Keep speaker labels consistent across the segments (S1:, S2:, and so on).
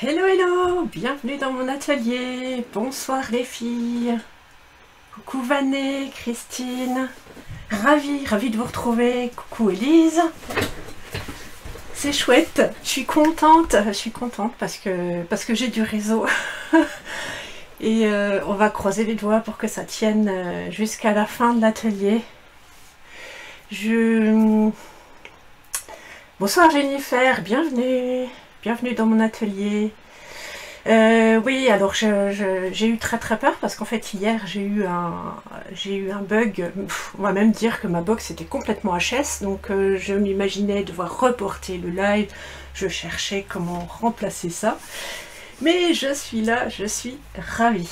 S1: Hello hello, bienvenue dans mon atelier, bonsoir les filles, coucou Vané, Christine, ravie de vous retrouver, coucou Elise, c'est chouette, je suis contente parce que j'ai du réseau et on va croiser les doigts pour que ça tienne jusqu'à la fin de l'atelier. Bonsoir Jennifer, bienvenue dans mon atelier. Oui, alors j'ai eu très peur parce qu'en fait hier j'ai eu un bug. On va même dire que ma box était complètement HS, donc je m'imaginais devoir reporter le live. Je cherchais comment remplacer ça, mais je suis là, je suis ravie.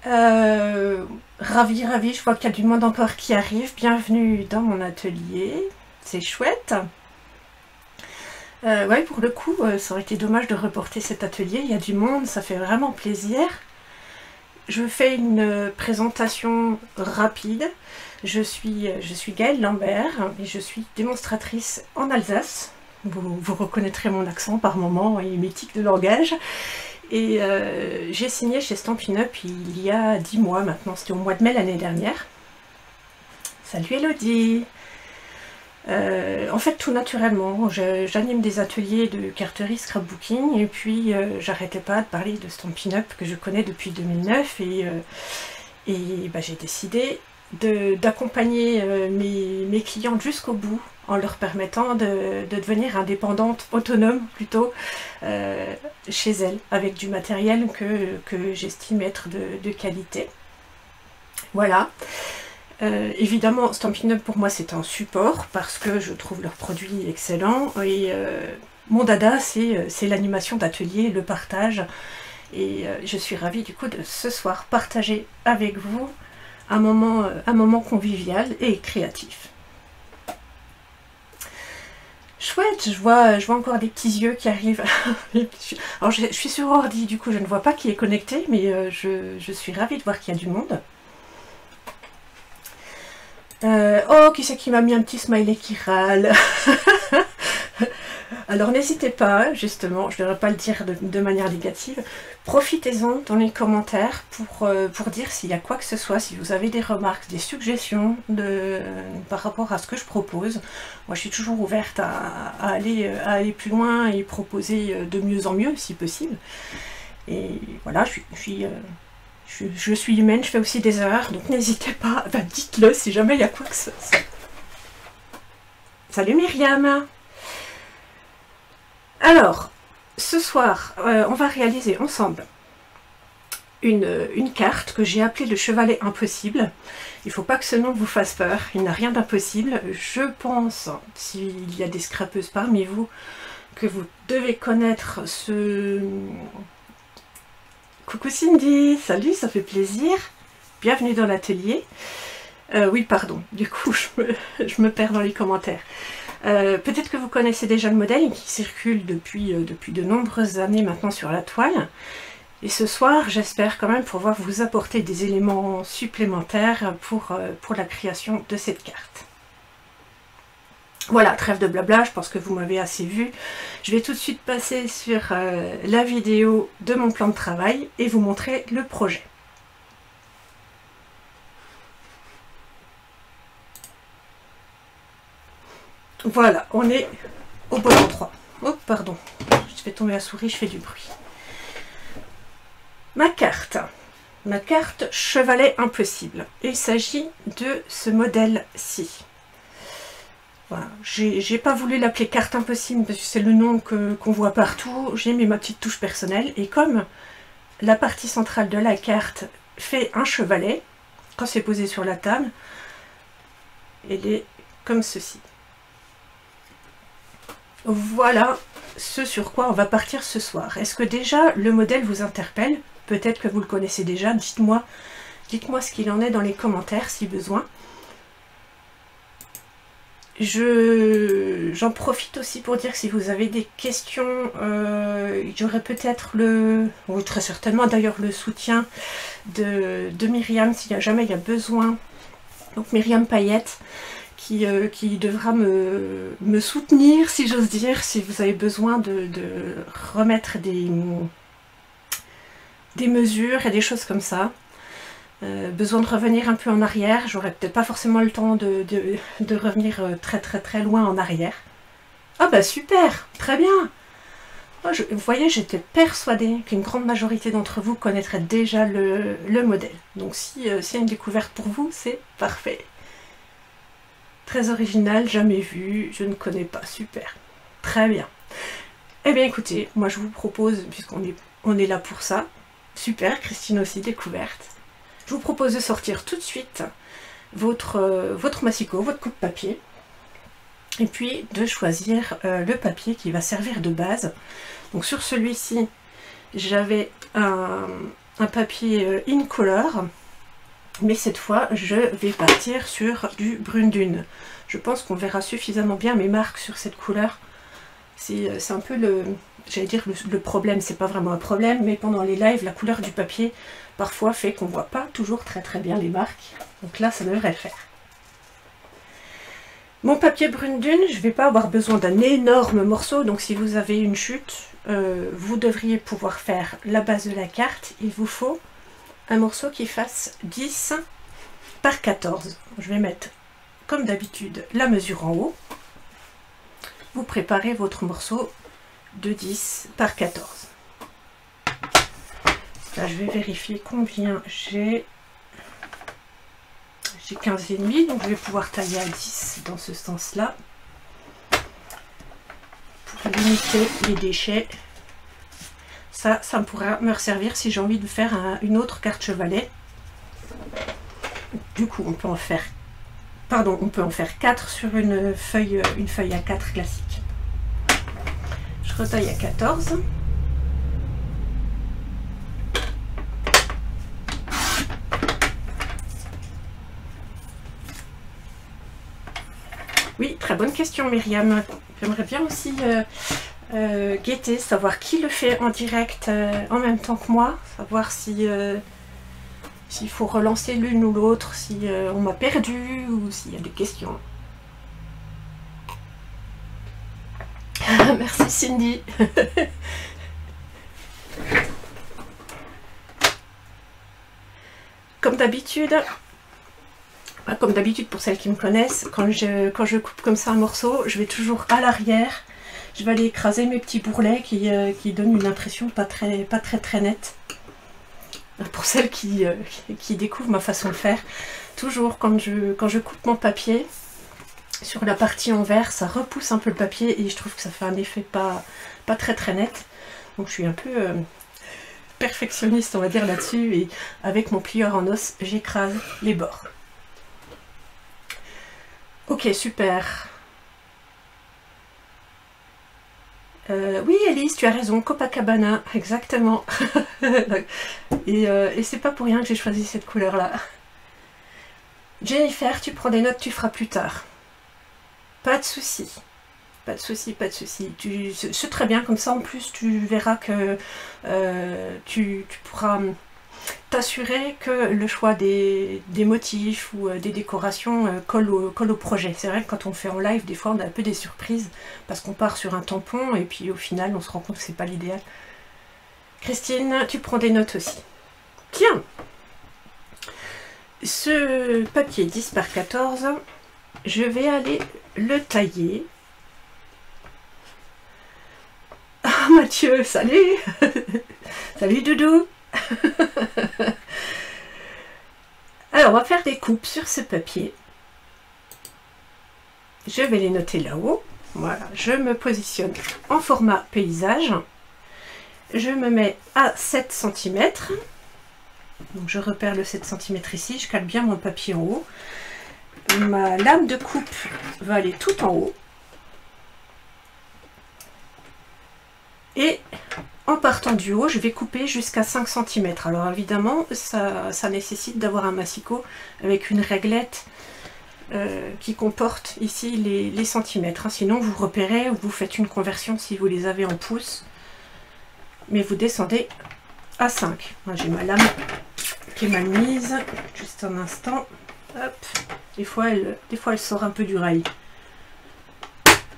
S1: Ravie, je vois qu'il y a du monde encore qui arrive. Bienvenue dans mon atelier, c'est chouette. Ouais, pour le coup, ça aurait été dommage de reporter cet atelier. Il y a du monde, ça fait vraiment plaisir. Je fais une présentation rapide. Je suis Gaëlle Lambert et je suis démonstratrice en Alsace. Vous reconnaîtrez mon accent par moment et mes tics de langage. Et j'ai signé chez Stampin' Up il y a 10 mois maintenant. C'était au mois de mai l'année dernière. Salut Elodie! En fait, tout naturellement, j'anime des ateliers de carterie scrapbooking et puis j'arrêtais pas de parler de Stampin' Up que je connais depuis 2009 et bah, j'ai décidé d'accompagner mes clientes jusqu'au bout en leur permettant de devenir indépendantes, autonomes plutôt, chez elles, avec du matériel que j'estime être de qualité. Voilà. Évidemment, Stampin' Up pour moi c'est un support parce que je trouve leurs produits excellents et mon dada c'est l'animation d'atelier, le partage et je suis ravie du coup de ce soir partager avec vous un moment convivial et créatif. Chouette, je vois encore des petits yeux qui arrivent. Alors je suis sur ordi, du coup je ne vois pas qui est connecté, mais je suis ravie de voir qu'il y a du monde. Oh, qui c'est qui m'a mis un petit smiley qui râle? Alors n'hésitez pas, justement, je ne devrais pas le dire de manière négative, profitez-en dans les commentaires pour dire s'il y a quoi que ce soit, si vous avez des remarques, des suggestions par rapport à ce que je propose. Moi je suis toujours ouverte à aller plus loin et proposer de mieux en mieux si possible. Et voilà, je suis humaine, je fais aussi des erreurs, donc n'hésitez pas, bah, dites-le si jamais il y a quoi que ce soit. Salut Myriam! Alors, ce soir, on va réaliser ensemble une carte que j'ai appelée le chevalet impossible. Il ne faut pas que ce nom vous fasse peur, il n'a rien d'impossible. Je pense, s'il y a des scrapeuses parmi vous, que vous devez connaître ce... Coucou Cindy, salut, ça fait plaisir. Bienvenue dans l'atelier. Oui, pardon, du coup, je me perds dans les commentaires. Peut-être que vous connaissez déjà le modèle qui circule depuis de nombreuses années maintenant sur la toile. Et ce soir, j'espère quand même pouvoir vous apporter des éléments supplémentaires pour la création de cette carte. Voilà, trêve de blabla, je pense que vous m'avez assez vu. Je vais tout de suite passer sur la vidéo de mon plan de travail et vous montrer le projet. Voilà, on est au bon endroit. Oh, pardon, je fais tomber la souris, je fais du bruit. Ma carte chevalet impossible. Il s'agit de ce modèle-ci. Voilà. J'ai pas voulu l'appeler carte impossible parce que c'est le nom qu'on voit partout. J'ai mis ma petite touche personnelle et comme la partie centrale de la carte fait un chevalet, quand c'est posé sur la table, elle est comme ceci. Voilà ce sur quoi on va partir ce soir. Est-ce que déjà le modèle vous interpelle? Peut-être que vous le connaissez déjà, dites-moi ce qu'il en est dans les commentaires si besoin. J'en profite aussi pour dire que si vous avez des questions, j'aurai peut-être ou très certainement d'ailleurs le soutien de Myriam si jamais il y a besoin. Donc Myriam Payette qui devra me soutenir, si j'ose dire, si vous avez besoin de remettre des mesures et des choses comme ça. Besoin de revenir un peu en arrière, j'aurais peut-être pas forcément le temps de revenir très loin en arrière. Ah bah super, très bien. Oh, vous voyez, j'étais persuadée qu'une grande majorité d'entre vous connaîtraient déjà le modèle. Donc s'il y a une découverte pour vous, c'est parfait. Très original, jamais vu, je ne connais pas, super. Très bien. Eh bien écoutez, moi je vous propose, puisqu'on est là pour ça, super, Christine aussi, découverte. Je vous propose de sortir tout de suite votre massicot, votre coupe papier, et puis de choisir le papier qui va servir de base. Donc sur celui-ci, j'avais un papier Incolor, mais cette fois, je vais partir sur du brune dune. Je pense qu'on verra suffisamment bien mes marques sur cette couleur. C'est un peu j'allais dire le problème, c'est pas vraiment un problème, mais pendant les lives, la couleur du papier parfois fait qu'on voit pas toujours très bien les marques. Donc là, ça devrait le faire. Mon papier brune dune, je vais pas avoir besoin d'un énorme morceau, donc si vous avez une chute, vous devriez pouvoir faire la base de la carte. Il vous faut un morceau qui fasse 10 par 14. Je vais mettre, comme d'habitude, la mesure en haut. Vous préparez votre morceau de 10 par 14. Là, je vais vérifier combien j'ai. J'ai 15,5, donc je vais pouvoir tailler à 10 dans ce sens-là pour limiter les déchets. Ça me pourra me resservir si j'ai envie de faire une autre carte chevalet. Du coup, on peut en faire 4 sur une feuille A4 classique. Je retaille à 14. Oui, très bonne question Myriam. J'aimerais bien aussi guetter, savoir qui le fait en direct en même temps que moi, savoir si s'il faut relancer l'une ou l'autre, si on m'a perdu ou s'il y a des questions. Merci Cindy. Comme d'habitude pour celles qui me connaissent, quand je coupe comme ça un morceau, je vais toujours à l'arrière, je vais aller écraser mes petits bourrelets qui donnent une impression pas très nette. Pour celles qui découvrent ma façon de faire, toujours quand je coupe mon papier, sur la partie envers, ça repousse un peu le papier et je trouve que ça fait un effet pas très net. Donc je suis un peu perfectionniste, on va dire, là-dessus, et avec mon plieur en os, j'écrase les bords. Ok, super. Oui, Alice, tu as raison, Copacabana, exactement. et c'est pas pour rien que j'ai choisi cette couleur-là. Jennifer, tu prends des notes, tu feras plus tard. Pas de souci. Pas de souci, pas de souci. C'est très bien, comme ça en plus tu verras que tu pourras t'assurer que le choix des motifs ou des décorations colle au projet. C'est vrai que quand on fait en live, des fois on a un peu des surprises parce qu'on part sur un tampon et puis au final on se rend compte que c'est pas l'idéal. Christine, tu prends des notes aussi. Tiens, ce papier 10 par 14, je vais aller le tailler. Ah Mathieu, salut. Salut Doudou. Alors on va faire des coupes sur ce papier. Je vais les noter là-haut. Voilà, je me positionne en format paysage. Je me mets à 7 cm. Donc je repère le 7 cm ici, je cale bien mon papier en haut. Ma lame de coupe va aller tout en haut. Et en partant du haut, je vais couper jusqu'à 5 cm. Alors évidemment, ça nécessite d'avoir un massicot avec une réglette qui comporte ici les centimètres. Sinon, vous repérez ou vous faites une conversion si vous les avez en pouces. Mais vous descendez à 5. J'ai ma lame qui est mal mise. Juste un instant. Hop. Des fois, elle sort un peu du rail.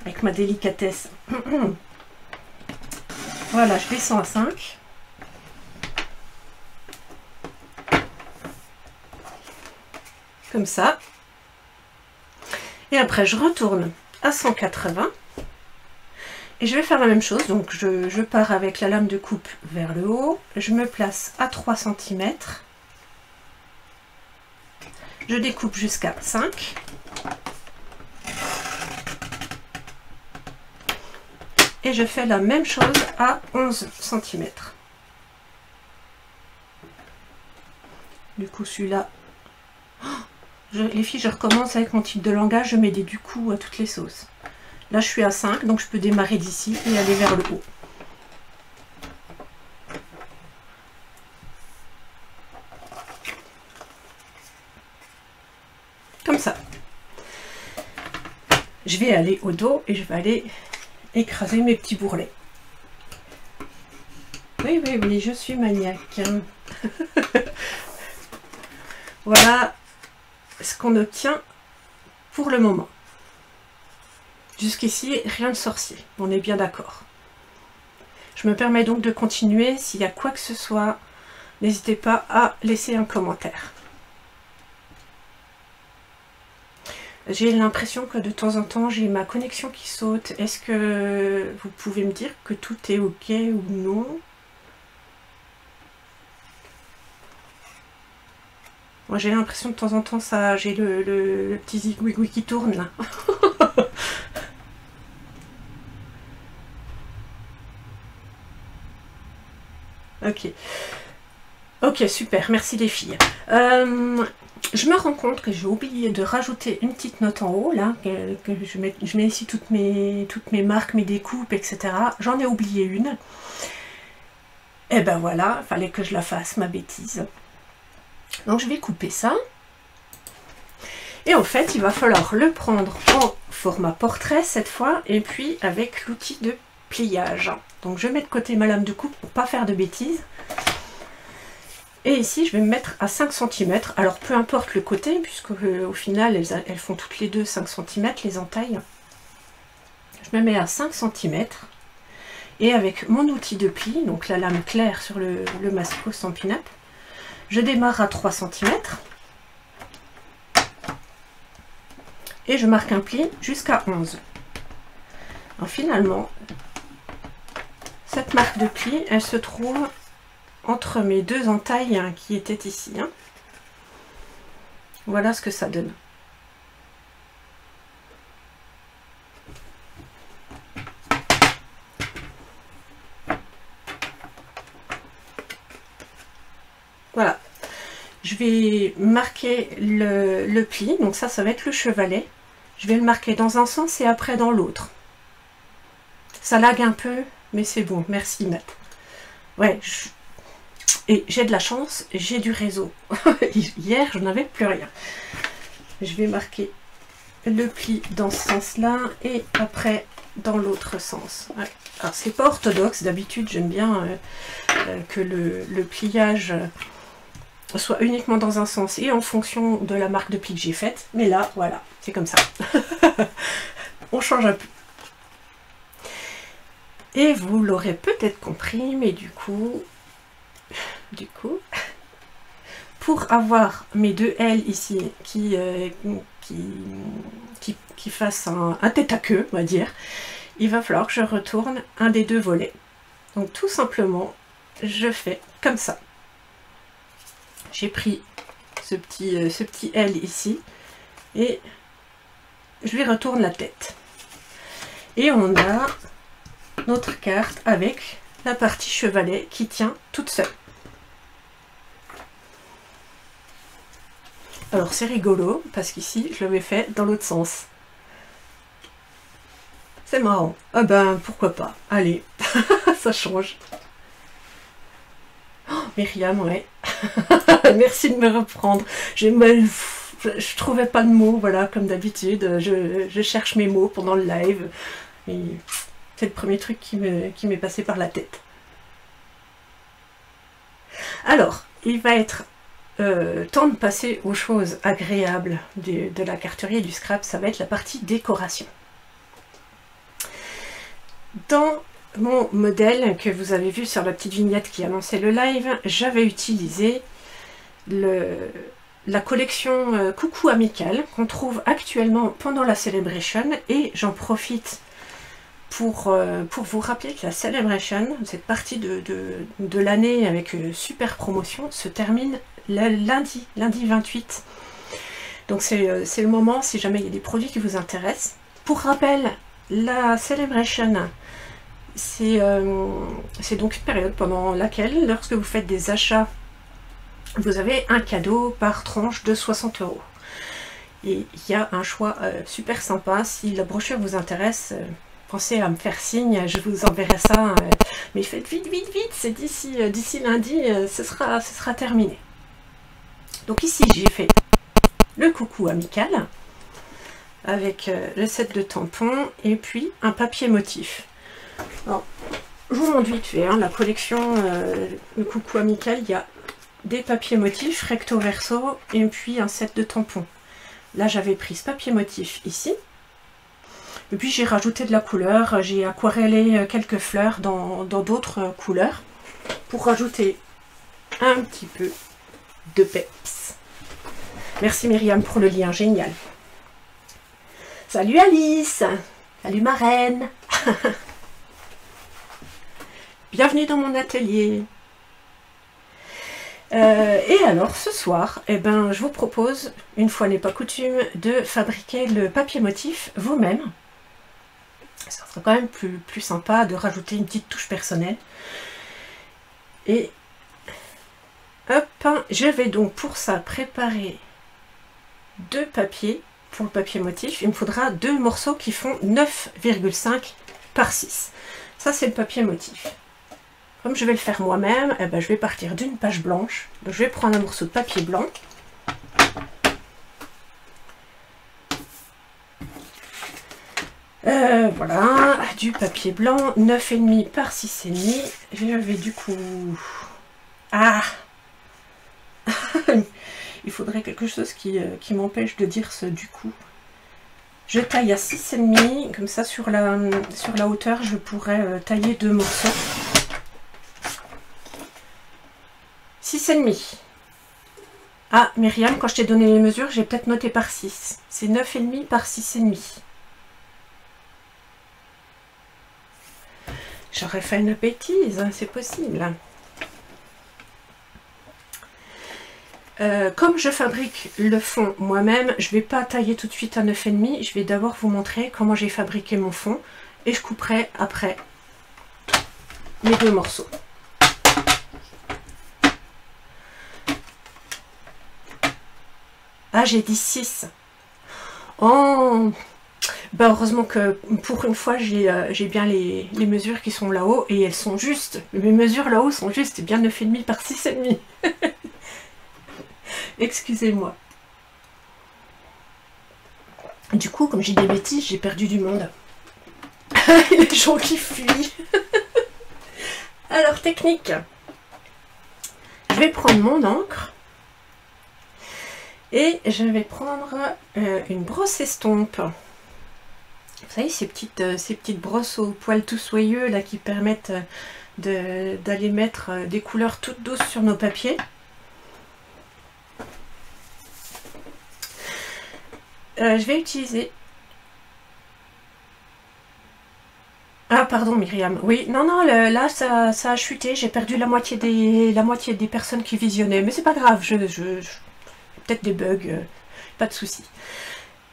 S1: Avec ma délicatesse. Voilà, je descends à 5. Comme ça. Et après, je retourne à 180. Et je vais faire la même chose. Donc, je pars avec la lame de coupe vers le haut. Je me place à 3 cm. Je découpe jusqu'à 5. Et je fais la même chose à 11 cm. Du coup, celui-là... les filles, je recommence avec mon type de langage. Je mets des du coup à toutes les sauces. Là, je suis à 5, donc je peux démarrer d'ici et aller vers le haut. Comme ça. Je vais aller au dos et je vais aller écraser mes petits bourrelets. Oui, oui, oui, je suis maniaque. Voilà ce qu'on obtient pour le moment. Jusqu'ici, rien de sorcier, on est bien d'accord. Je me permets donc de continuer. S'il y a quoi que ce soit, n'hésitez pas à laisser un commentaire. J'ai l'impression que de temps en temps, j'ai ma connexion qui saute. Est-ce que vous pouvez me dire que tout est OK ou non? Moi, j'ai l'impression de temps en temps, ça, j'ai le petit zigouigoui qui tourne là. Ok. Ok, super, merci les filles. Je me rends compte que j'ai oublié de rajouter une petite note en haut, là, que je mets ici toutes mes marques, mes découpes, etc. J'en ai oublié une. Et ben voilà, il fallait que je la fasse, ma bêtise. Donc je vais couper ça. Et en fait, il va falloir le prendre en format portrait cette fois, et puis avec l'outil de pliage. Donc je mets de côté ma lame de coupe pour pas faire de bêtises. Et ici, je vais me mettre à 5 cm. Alors, peu importe le côté, puisque au final, elles font toutes les deux 5 cm, les entailles. Je me mets à 5 cm. Et avec mon outil de pli, donc la lame claire sur le Masco Stampin' Up, je démarre à 3 cm. Et je marque un pli jusqu'à 11. Alors, finalement, cette marque de pli, elle se trouve entre mes deux entailles qui étaient ici. Voilà ce que ça donne. Voilà. Je vais marquer le pli. Donc ça va être le chevalet. Je vais le marquer dans un sens et après dans l'autre. Ça lag un peu, mais c'est bon. Merci, Nat. Ouais, et j'ai de la chance, j'ai du réseau. Hier, je n'avais plus rien. Je vais marquer le pli dans ce sens-là et après dans l'autre sens. Ouais. Alors, c'est pas orthodoxe. D'habitude, j'aime bien que le pliage soit uniquement dans un sens et en fonction de la marque de pli que j'ai faite. Mais là, voilà, c'est comme ça. On change un peu. Et vous l'aurez peut-être compris, mais du coup, pour avoir mes deux L ici qui fassent un tête à queue, on va dire, il va falloir que je retourne un des deux volets. Donc tout simplement, je fais comme ça. J'ai pris ce petit L ici et je lui retourne la tête. Et on a notre carte avec la partie chevalet qui tient toute seule. Alors c'est rigolo parce qu'ici je l'avais fait dans l'autre sens. C'est marrant. Ah ben pourquoi pas. Allez, ça change. Oh, Myriam, ouais. Merci de me reprendre. Je trouvais pas de mots, voilà, comme d'habitude. Je cherche mes mots pendant le live. C'est le premier truc qui m'est passé par la tête. Alors, il va être temps de passer aux choses agréables de la carterie et du scrap, ça va être la partie décoration. Dans mon modèle que vous avez vu sur la petite vignette qui annonçait le live, j'avais utilisé la collection Coucou Amical qu'on trouve actuellement pendant la Celebration, et j'en profite pour vous rappeler que la Celebration, cette partie de l'année avec super promotion, se termine le lundi 28. Donc c'est le moment si jamais il y a des produits qui vous intéressent. Pour rappel, la Celebration, c'est donc une période pendant laquelle, lorsque vous faites des achats, vous avez un cadeau par tranche de 60 €. Et il y a un choix super sympa. Si la brochure vous intéresse, pensez à me faire signe, je vous enverrai ça. Mais faites vite, c'est d'ici lundi, ce sera terminé. Donc ici, j'ai fait le Coucou Amical avec le set de tampons et puis un papier motif. Alors, je vous montre vite fait, hein, la collection le Coucou Amical, il y a des papiers motifs recto verso et puis un set de tampons. Là, j'avais pris ce papier motif ici. Et puis j'ai rajouté de la couleur, j'ai aquarellé quelques fleurs dans d'autres couleurs pour rajouter un petit peu de peps. Merci Myriam pour le lien, génial. Salut Alice, salut ma reine. Bienvenue dans mon atelier. Et alors ce soir, eh ben, je vous propose, une fois n'est pas coutume, de fabriquer le papier motif vous-même. Ça sera quand même plus sympa de rajouter une petite touche personnelle. Et hop, je vais donc pour ça préparer 2 papiers pour le papier motif. Il me faudra 2 morceaux qui font 9,5 par 6. Ça c'est le papier motif. Comme je vais le faire moi-même, eh ben, je vais partir d'une page blanche. Donc, je vais prendre un morceau de papier blanc. Voilà, du papier blanc, 9,5 par 6,5. Je vais du coup... Ah il faudrait quelque chose qui m'empêche de dire ce du coup. Je taille à 6,5, comme ça sur la hauteur, je pourrais tailler 2 morceaux. 6,5. Ah, Myriam, quand je t'ai donné les mesures, j'ai peut-être noté par 6. C'est 9,5 par 6,5. J'aurais fait une bêtise, hein, c'est possible. Comme je fabrique le fond moi-même, je ne vais pas tailler tout de suite à 9,5. Je vais d'abord vous montrer comment j'ai fabriqué mon fond. Et je couperai après les 2 morceaux. Ah, j'ai dit 6. Oh, bah heureusement que pour une fois, j'ai bien les mesures qui sont là-haut et elles sont justes. Mes mesures là-haut sont justes, c'est bien 9,5 par 6,5. Excusez-moi. Du coup, comme j'ai des bêtises, j'ai perdu du monde. Les gens qui fuient. Alors, technique. Je vais prendre mon encre. Et je vais prendre une brosse estompe. Vous savez, ces petites brosses au poil tout soyeux là qui permettent d'aller mettre des couleurs toutes douces sur nos papiers. Je vais utiliser... Ah pardon Myriam, oui, non, là ça a chuté, j'ai perdu la moitié des personnes qui visionnaient, mais c'est pas grave, peut-être des bugs, pas de souci.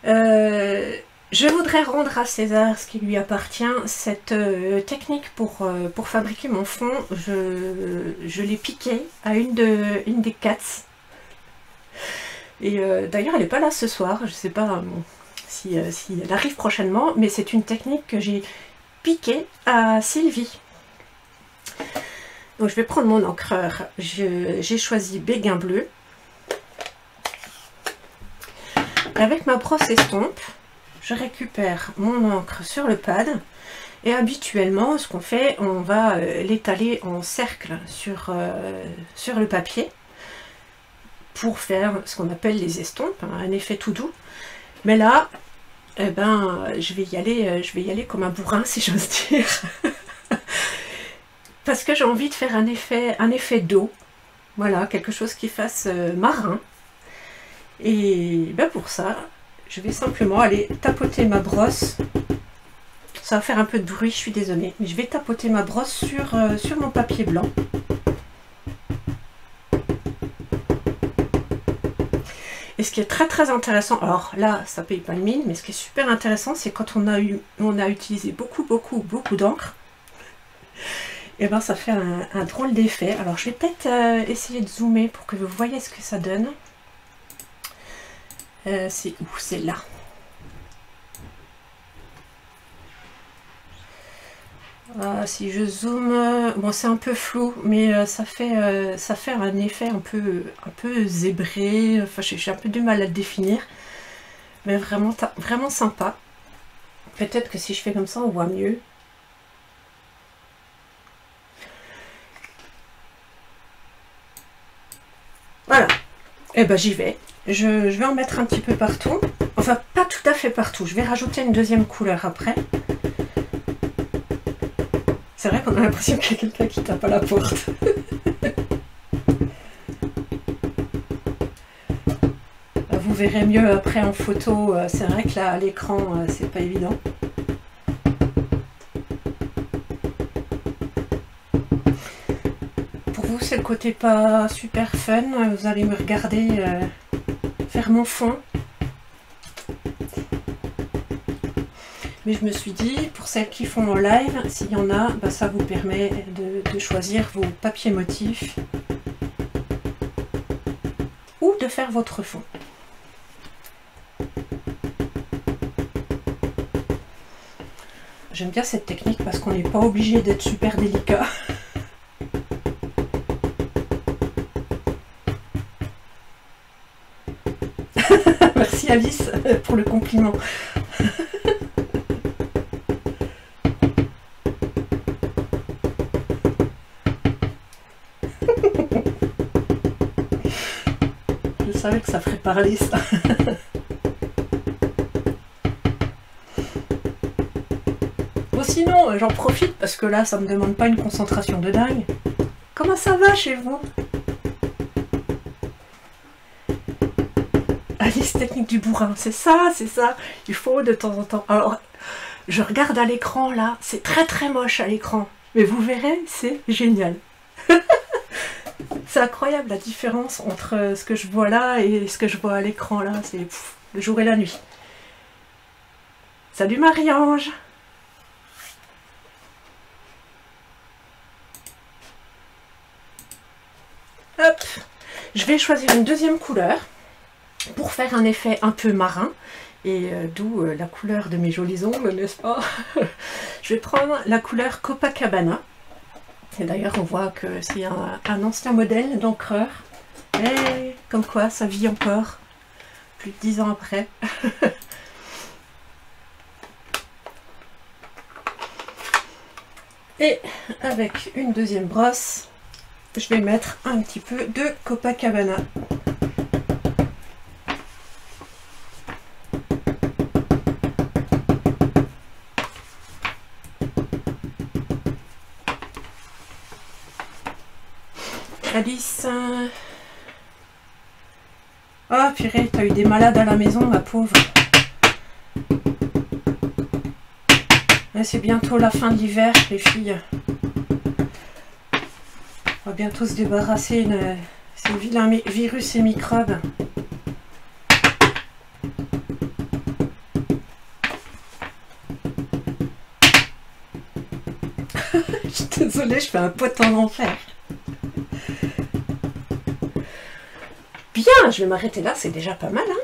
S1: Je voudrais rendre à César ce qui lui appartient. Cette technique pour fabriquer mon fond, je l'ai piqué à une des cats. Et d'ailleurs, elle n'est pas là ce soir. Je ne sais pas si elle arrive prochainement, mais c'est une technique que j'ai piquée à Sylvie. Donc je vais prendre mon encreur. J'ai choisi Béguin bleu. Avec ma brosse estompe, je récupère mon encre sur le pad. Et habituellement, ce qu'on fait, on va l'étaler en cercle sur le papier. pour faire ce qu'on appelle les estompes, hein, un effet tout doux. Mais là, eh ben, je vais y aller comme un bourrin, si j'ose dire. Parce que j'ai envie de faire un effet d'eau. Voilà, quelque chose qui fasse marin. Et ben pour ça, je vais simplement aller tapoter ma brosse. Ça va faire un peu de bruit, je suis désolée. Mais je vais tapoter ma brosse sur mon papier blanc. Et ce qui est très très intéressant, alors là ça paye pas de mine, mais ce qui est super intéressant, c'est quand on a utilisé beaucoup d'encre, et ben ça fait un drôle d'effet. Alors je vais peut-être essayer de zoomer pour que vous voyez ce que ça donne. C'est où? C'est là. Si je zoome, bon c'est un peu flou, mais ça fait un effet un peu zébré. Enfin j'ai un peu du mal à le définir, mais vraiment sympa. Peut-être que si je fais comme ça on voit mieux. Voilà. Et ben j'y vais. Je vais en mettre un petit peu partout. Enfin pas tout à fait partout. Je vais rajouter une deuxième couleur après. C'est vrai qu'on a l'impression qu'il y a quelqu'un qui tape à la porte. Vous verrez mieux après en photo. C'est vrai que là à l'écran c'est pas évident. Pour vous c'est le côté pas super fun. Vous allez me regarder faire mon fond. Mais je me suis dit, pour celles qui font en live, s'il y en a, bah ça vous permet de choisir vos papiers motifs ou de faire votre fond. J'aime bien cette technique parce qu'on n'est pas obligé d'être super délicat. Merci Alice pour le compliment. Je savais que ça ferait parler ça. Bon sinon, j'en profite parce que là, ça me demande pas une concentration de dingue. Comment ça va chez vous? Alice, technique du bourrin, c'est ça, c'est ça. Il faut de temps en temps. Alors, je regarde à l'écran là, c'est très très moche à l'écran. Mais vous verrez, c'est génial. C'est incroyable la différence entre ce que je vois là et ce que je vois à l'écran là. C'est le jour et la nuit. Salut Marie-Ange. Hop. Je vais choisir une deuxième couleur pour faire un effet un peu marin. Et d'où la couleur de mes jolis ongles, n'est-ce pas? Je vais prendre la couleur Copacabana. Et d'ailleurs, on voit que c'est un ancien modèle d'encreur. Et comme quoi, ça vit encore, plus de 10 ans après. Et avec une deuxième brosse, je vais mettre un petit peu de Copacabana. Alice. Oh purée, t'as eu des malades à la maison, ma pauvre. C'est bientôt la fin de l'hiver, les filles. On va bientôt se débarrasser de ces vilains virus et microbes. Je suis désolée, je fais un pote en enfer. Bien, je vais m'arrêter là, c'est déjà pas mal, hein.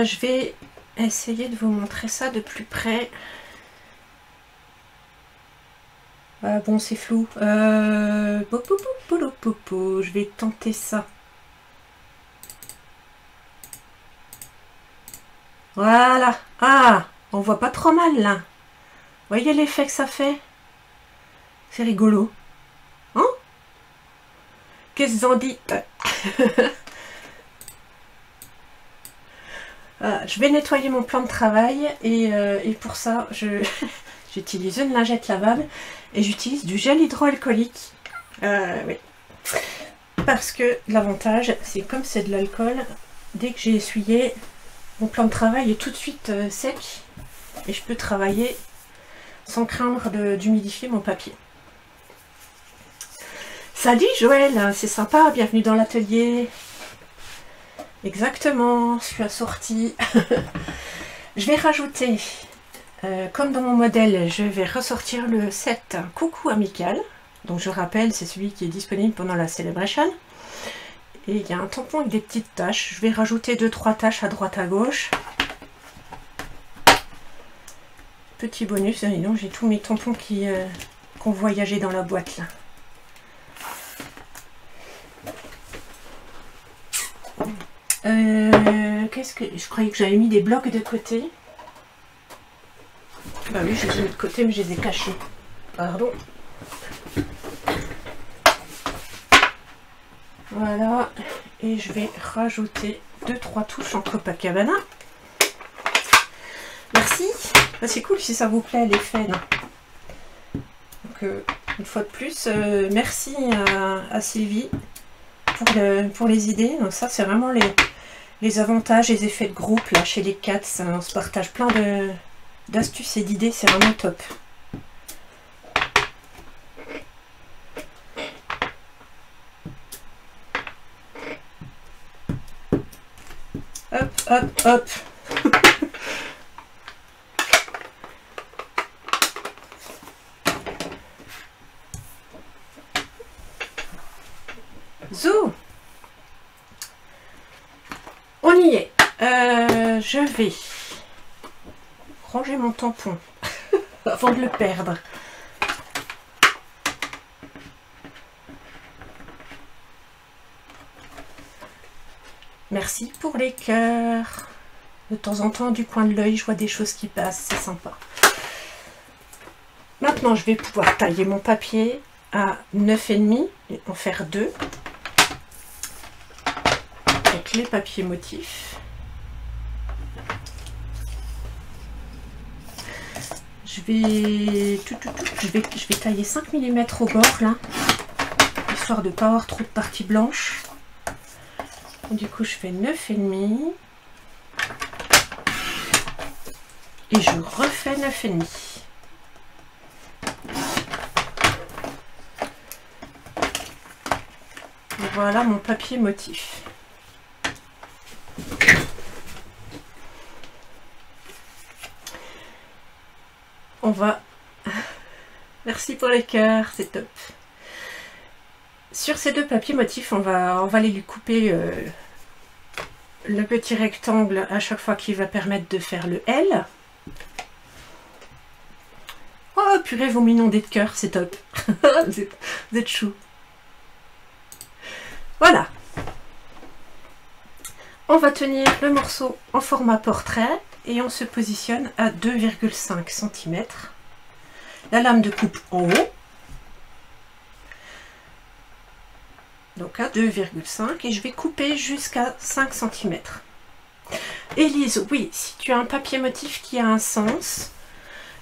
S1: Je vais essayer de vous montrer ça de plus près. Bon, c'est flou. Je vais tenter ça. Voilà. Ah, on voit pas trop mal là. Voyez l'effet que ça fait? C'est rigolo. Hein? Qu'est-ce que vous en dites? Voilà, je vais nettoyer mon plan de travail et pour ça, j'utilise une lingette lavable et j'utilise du gel hydroalcoolique. Oui. Parce que l'avantage, c'est comme c'est de l'alcool, dès que j'ai essuyé, mon plan de travail est tout de suite sec et je peux travailler sans craindre d'humidifier mon papier. Salut Joël, c'est sympa, bienvenue dans l'atelier. Exactement, je suis assortie. Je vais rajouter, comme dans mon modèle, je vais ressortir le set Coucou Amical. Donc je rappelle, c'est celui qui est disponible pendant la Celebration. Et il y a un tampon avec des petites taches. Je vais rajouter 2-3 taches à droite à gauche. Petit bonus, donc j'ai tous mes tampons qui ont voyagé dans la boîte là. Qu'est-ce que... Je croyais que j'avais mis des blocs de côté. Bah oui, je les ai mis de côté, mais je les ai cachés. Pardon. Voilà. Et je vais rajouter 2-3 touches en Copacabana. Merci. Bah, c'est cool si ça vous plaît l'effet. Donc, une fois de plus, merci à Sylvie pour les idées. Donc ça, c'est vraiment les avantages, les effets de groupe là chez les cats. On se partage plein d'astuces et d'idées, c'est vraiment top. Hop, hop, hop. Zou. On y est. Je vais ranger mon tampon avant de le perdre. Merci pour les cœurs. De temps en temps, du coin de l'œil, je vois des choses qui passent, c'est sympa. Maintenant, je vais pouvoir tailler mon papier à 9,5 et en faire 2. Avec les papiers motifs. Je vais tailler 5 mm au bord là, histoire de ne pas avoir trop de parties blanches. Du coup, je fais 9,5 et je refais 9,5. Voilà mon papier motif. On va... Merci pour les cœurs, c'est top. Sur ces deux papiers motifs, on va aller lui couper le petit rectangle à chaque fois qui va permettre de faire le L. Oh purée, vos m'inondez de cœur, c'est top. Vous êtes chou. Voilà. On va tenir le morceau en format portrait et on se positionne à 2,5 cm. La lame de coupe en haut. Donc à 2,5 et je vais couper jusqu'à 5 cm. Élise, oui, si tu as un papier motif qui a un sens,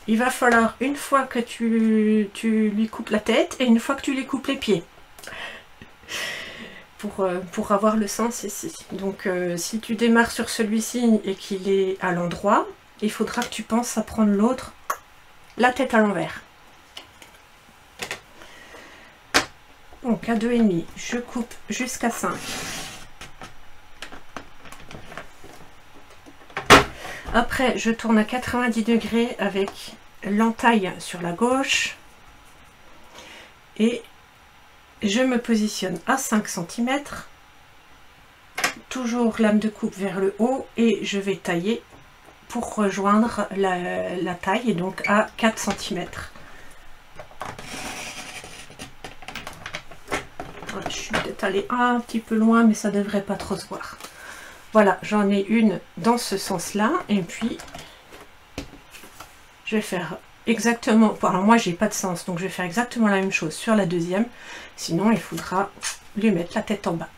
S1: il va falloir une fois que tu lui coupes la tête et une fois que tu lui coupes les pieds. Pour avoir le sens ici. Donc si tu démarres sur celui-ci et qu'il est à l'endroit, il faudra que tu penses à prendre l'autre, la tête à l'envers. Donc à 2,5, je coupe jusqu'à 5. Après, je tourne à 90 degrés avec l'entaille sur la gauche. Et je me positionne à 5 cm. Toujours lame de coupe vers le haut. Et je vais tailler pour rejoindre la taille, et donc à 4 cm. Je suis peut-être allée un petit peu loin, mais ça devrait pas trop se voir. Voilà, j'en ai une dans ce sens-là, et puis je vais faire exactement, alors moi j'ai pas de sens, donc je vais faire exactement la même chose sur la deuxième, sinon il faudra lui mettre la tête en bas.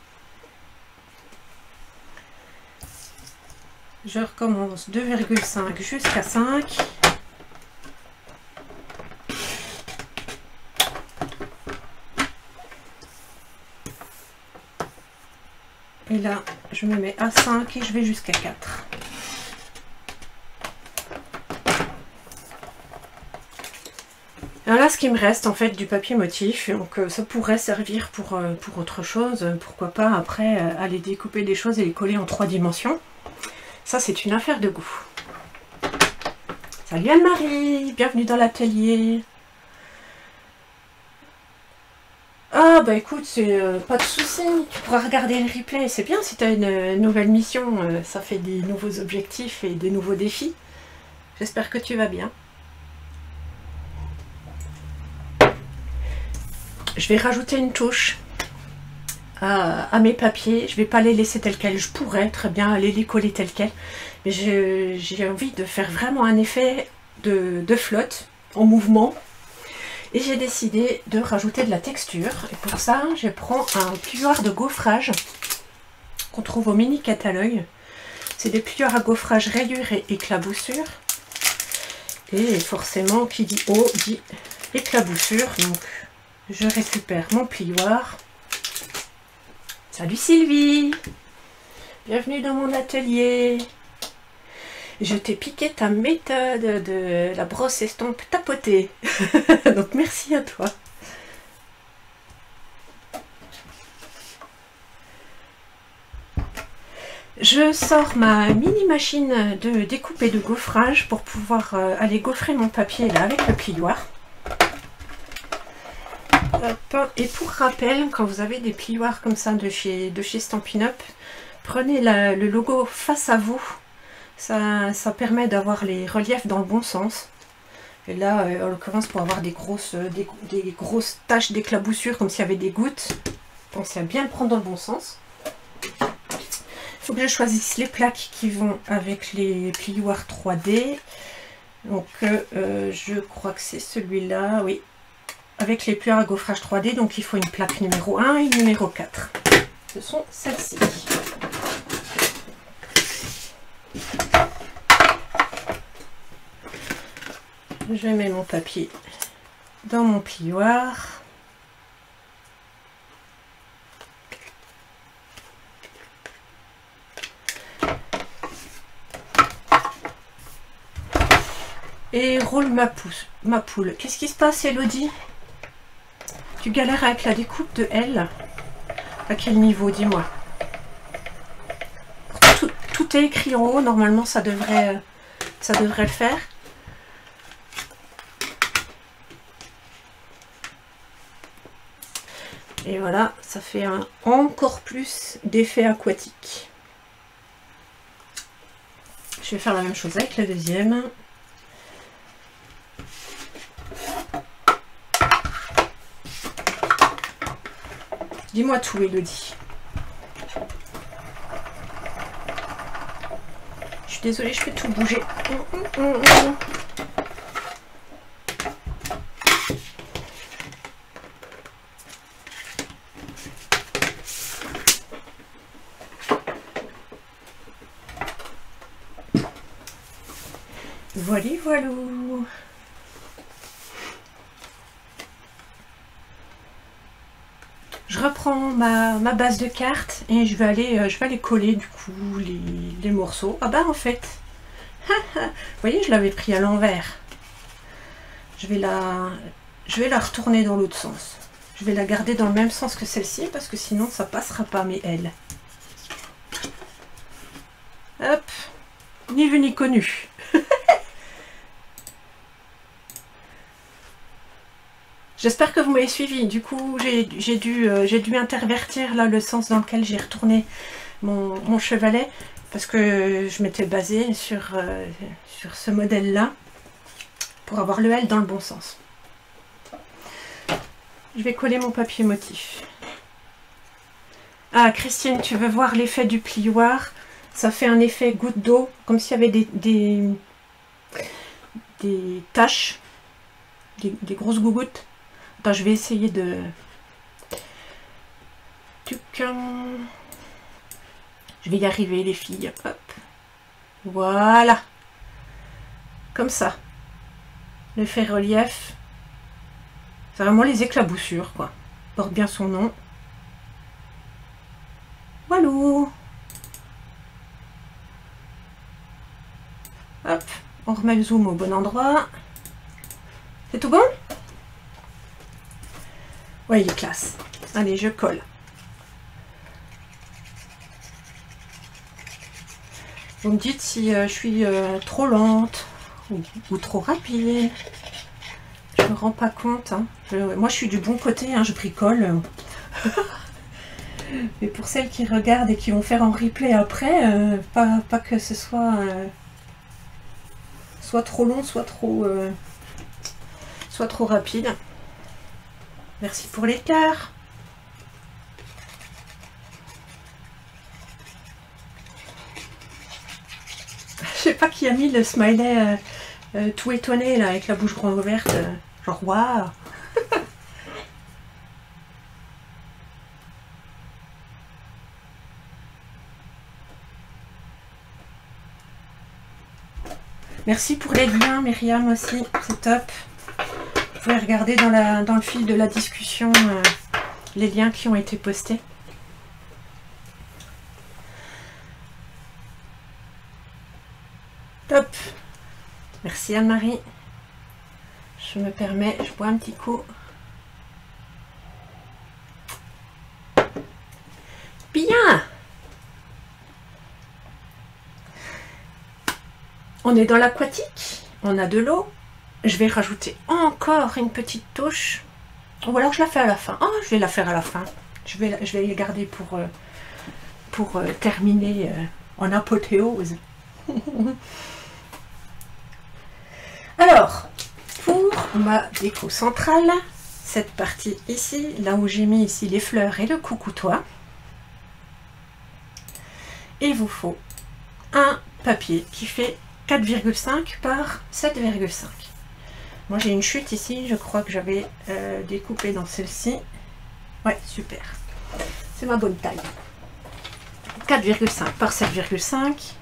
S1: Je recommence 2,5 jusqu'à 5. Et là, je me mets à 5 et je vais jusqu'à 4. Alors là, ce qui me reste en fait du papier motif, donc ça pourrait servir pour autre chose. Pourquoi pas après aller découper des choses et les coller en 3 dimensions. Ça, c'est une affaire de goût. Salut Anne-Marie, bienvenue dans l'atelier. Ah bah écoute, c'est pas de souci, tu pourras regarder le replay. C'est bien si tu as une nouvelle mission, ça fait des nouveaux objectifs et des nouveaux défis. J'espère que tu vas bien. Je vais rajouter une touche à mes papiers. Je vais pas les laisser tels quels. Je pourrais très bien aller les coller tels quels. Mais j'ai envie de faire vraiment un effet de flotte en mouvement. Et j'ai décidé de rajouter de la texture. Et pour ça, je prends un plioir de gaufrage qu'on trouve au mini catalogue. C'est des plioirs à gaufrage rayures et éclaboussure. Et forcément, qui dit eau dit éclaboussure. Donc, je récupère mon plioir. Salut Sylvie! Bienvenue dans mon atelier. Je t'ai piqué ta méthode de la brosse estompe tapotée. Donc merci à toi. Je sors ma mini machine de découpe et de gaufrage pour pouvoir aller gaufrer mon papier là avec le plioir. Hop. Et pour rappel, quand vous avez des plioirs comme ça de chez Stampin' Up, prenez le logo face à vous. Ça permet d'avoir les reliefs dans le bon sens. Et là, en l'occurrence, pour avoir des grosses taches d'éclaboussure, comme s'il y avait des gouttes, pensez à bien le prendre dans le bon sens. Il faut que je choisisse les plaques qui vont avec les plioirs 3D. Donc, je crois que c'est celui-là, oui. Avec les plioirs à gaufrage 3D, donc il faut une plaque numéro 1 et numéro 4. Ce sont celles-ci. Je mets mon papier dans mon plioir. Et roule ma poule. Qu'est-ce qui se passe, Elodie? Tu galères avec la découpe de L? À quel niveau, dis-moi? Tout est écrit en haut, normalement ça devrait le faire. Et voilà, ça fait encore plus d'effet aquatique. Je vais faire la même chose avec la deuxième. Dis-moi tout, Elodie. Je suis désolée, je fais tout bouger. Voilà, voilà. Je reprends ma base de cartes et je vais aller coller du coup les morceaux. Ah bah en fait, vous voyez, je l'avais pris à l'envers. Je vais la retourner dans l'autre sens. Je vais la garder dans le même sens que celle-ci parce que sinon ça passera pas mes ailes. Hop, ni vu ni connu. J'espère que vous m'avez suivi. Du coup, j'ai dû intervertir là le sens dans lequel j'ai retourné mon chevalet parce que je m'étais basée sur ce modèle-là pour avoir le L dans le bon sens. Je vais coller mon papier motif. Ah, Christine, tu veux voir l'effet du plioir? Ça fait un effet goutte d'eau, comme s'il y avait des taches des grosses gougoutes. Attends, je vais essayer de... Je vais y arriver les filles. Hop. Voilà. Comme ça. Le fait relief. C'est vraiment les éclaboussures, quoi. Porte bien son nom. Voilà. Hop. On remet le zoom au bon endroit. C'est tout bon? Ouais, il est classe. Allez, je colle. Vous me dites si je suis trop lente ou trop rapide. Je me rends pas compte. Hein. Moi, je suis du bon côté. Hein, je bricole. Mais pour celles qui regardent et qui vont faire en replay après, pas que ce soit soit trop long, soit trop rapide. Merci pour l'écart. Je sais pas qui a mis le smiley tout étonné là avec la bouche grande ouverte, genre waouh. Merci pour les liens, Myriam aussi, c'est top. Vous pouvez regarder dans le fil de la discussion les liens qui ont été postés. Top. Merci Anne-Marie. Je me permets, je bois un petit coup. Bien. On est dans l'aquatique, on a de l'eau. Je vais rajouter encore une petite touche. Ou alors je la fais à la fin. Oh, je vais la faire à la fin. Je vais les garder pour terminer en apothéose. Alors, pour ma déco centrale, cette partie ici, là où j'ai mis ici les fleurs et le coucou-toi, il vous faut un papier qui fait 4,5 par 7,5. Moi j'ai une chute ici, je crois que j'avais découpé dans celle-ci. Ouais, super. C'est ma bonne taille. 4,5 par 7,5.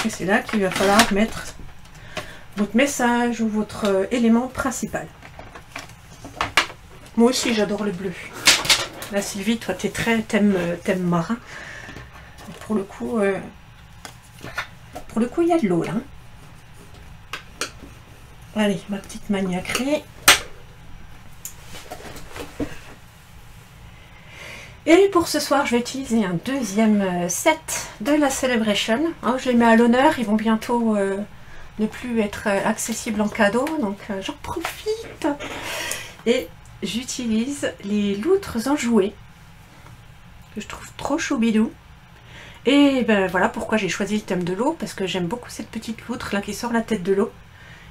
S1: Et c'est là qu'il va falloir mettre votre message ou votre élément principal. Moi aussi j'adore le bleu. Là Sylvie, toi t'aimes marin. Pour le coup, il y a de l'eau là. Allez, ma petite maniaquerie. Et pour ce soir, je vais utiliser un deuxième set de la Celebration. Oh, je les mets à l'honneur, ils vont bientôt ne plus être accessibles en cadeau, donc j'en profite. Et j'utilise les loutres enjouées, que je trouve trop choubidou. Et ben voilà pourquoi j'ai choisi le thème de l'eau, parce que j'aime beaucoup cette petite loutre là qui sort la tête de l'eau.